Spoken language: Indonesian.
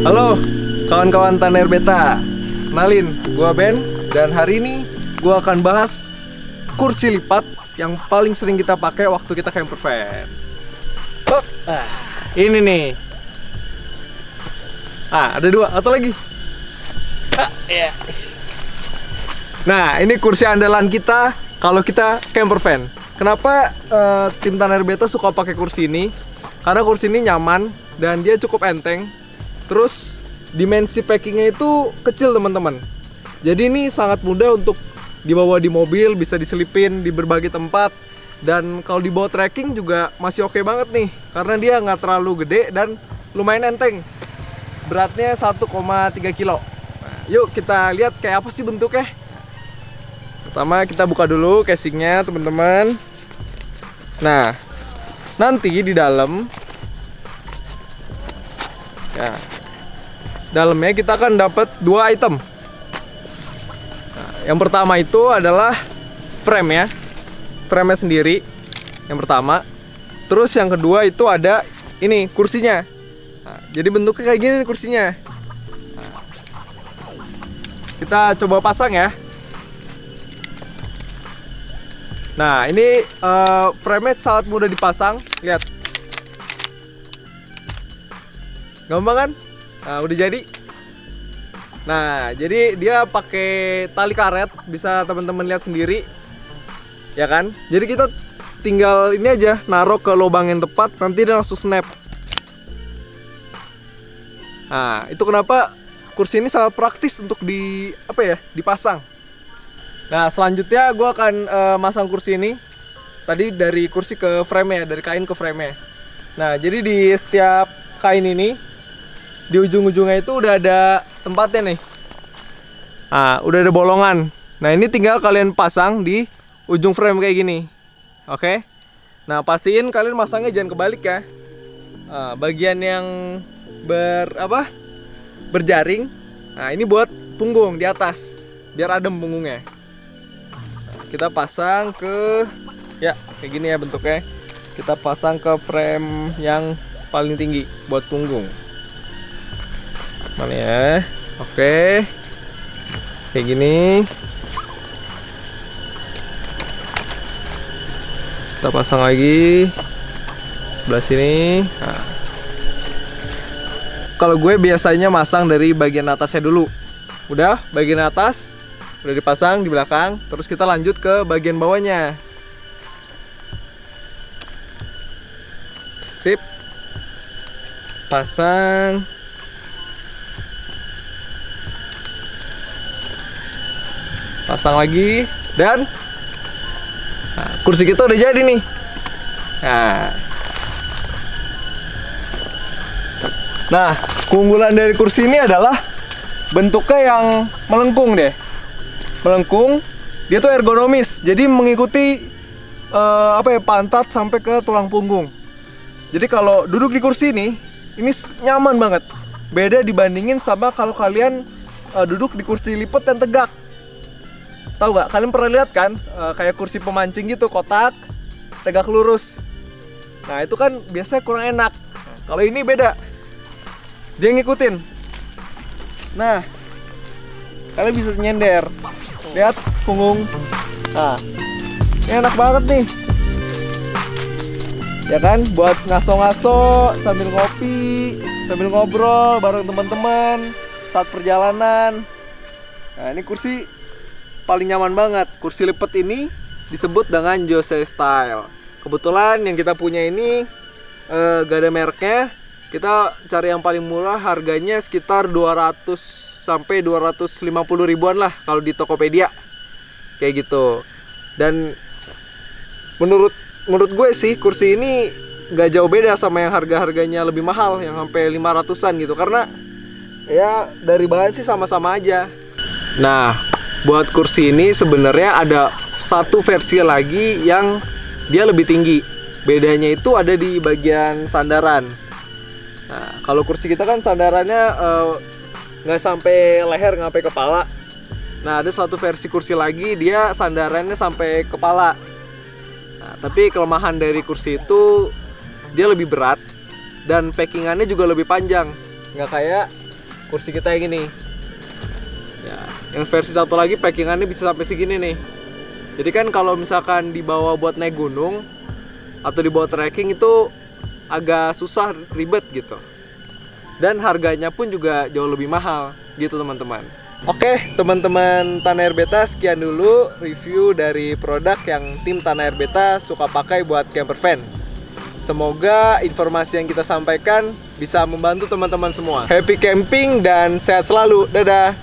Halo kawan-kawan Tanner Beta, kenalin, gua Ben. Dan hari ini gua akan bahas kursi lipat yang paling sering kita pakai waktu kita camper van. Ini nih. Ada dua atau lagi. Nah, ini kursi andalan kita kalau kita camper van. Kenapa tim Tanner Beta suka pakai kursi ini? Karena kursi ini nyaman dan dia cukup enteng. Terus dimensi packingnya itu kecil teman-teman. Jadi ini sangat mudah untuk dibawa di mobil, bisa diselipin di berbagai tempat. Dan kalau dibawa trekking juga masih oke banget nih, karena dia nggak terlalu gede dan lumayan enteng. Beratnya 1,3 kilo. Nah, yuk kita lihat kayak apa sih bentuknya. Pertama kita buka dulu casingnya teman-teman. Nah, nanti di dalam ya, dalamnya kita akan dapat dua item. Nah, yang pertama itu adalah frame ya, frame-nya sendiri. Yang pertama. Terus yang kedua itu ada ini kursinya. Nah, jadi bentuknya kayak gini nih kursinya. Nah, kita coba pasang ya. Nah, ini frame-nya sangat mudah dipasang. Lihat, gampang kan? Nah, udah jadi. Nah, jadi dia pakai tali karet, bisa teman-teman lihat sendiri, ya kan? Jadi kita tinggal ini aja, naruh ke lubang yang tepat, nanti dia langsung snap. Nah, itu kenapa kursi ini sangat praktis untuk dipasang. Nah, selanjutnya gue akan masang kursi ini. Tadi dari kursi ke frame-nya, dari kain ke frame-nya. Nah, jadi di setiap kain ini, di ujung-ujungnya itu udah ada tempatnya nih. Nah, udah ada bolongan. Nah, ini tinggal kalian pasang di ujung frame kayak gini. Oke. Nah, pastiin kalian masangnya jangan kebalik ya. Nah, bagian yang berjaring. Nah, ini buat punggung di atas, biar adem punggungnya. Nah, kita pasang ke kayak gini ya bentuknya. Kita pasang ke frame yang paling tinggi buat punggung. Mana ya? Oke. Kayak gini. Kita pasang lagi sebelah sini. Nah, kalau gue biasanya masang dari bagian atasnya dulu. Udah, bagian atas udah dipasang di belakang. Terus kita lanjut ke bagian bawahnya. Sip. Pasang. Pasang lagi. Dan kursi kita udah jadi nih. Nah, keunggulan dari kursi ini adalah bentuknya yang melengkung deh. Melengkung, dia tuh ergonomis. Jadi mengikuti pantat sampai ke tulang punggung. Jadi kalau duduk di kursi ini nyaman banget. Beda dibandingin sama kalau kalian duduk di kursi lipat yang tegak. Tahu nggak? Kalian pernah lihat kan kayak kursi pemancing gitu, kotak, tegak lurus. Nah, itu kan biasanya kurang enak. Nah, kalau ini beda, dia ngikutin. Nah, kalian bisa nyender. Lihat punggung. Nah, ini enak banget nih. Ya kan, buat ngaso-ngaso sambil ngopi, sambil ngobrol bareng teman-teman saat perjalanan. Nah, ini kursi paling nyaman banget. Kursi lipat ini disebut dengan Jose Style. Kebetulan yang kita punya ini gak ada mereknya. Kita cari yang paling murah, harganya sekitar 200 sampai 250 ribuan lah kalau di Tokopedia. Kayak gitu. Dan menurut gue sih kursi ini gak jauh beda sama yang harga-harganya lebih mahal, yang sampai 500-an gitu. Karena ya dari bahan sih sama-sama aja. Nah, buat kursi ini sebenarnya ada satu versi lagi yang dia lebih tinggi. Bedanya itu ada di bagian sandaran. Nah, kalau kursi kita kan sandarannya nggak sampai leher, nggak sampai kepala. Nah, ada satu versi kursi lagi dia sandarannya sampai kepala. Nah, tapi kelemahan dari kursi itu dia lebih berat dan packingannya juga lebih panjang. Nggak kayak kursi kita yang ini. Ya, yang versi satu lagi packingannya bisa sampai segini nih. Jadi kan kalau misalkan dibawa buat naik gunung atau dibawa trekking itu agak susah, ribet gitu. Dan harganya pun juga jauh lebih mahal gitu teman-teman. Oke teman-teman Tanah Air Beta, sekian dulu review dari produk yang tim Tanah Air Beta suka pakai buat camper van. Semoga informasi yang kita sampaikan bisa membantu teman-teman semua. Happy camping dan sehat selalu. Dadah.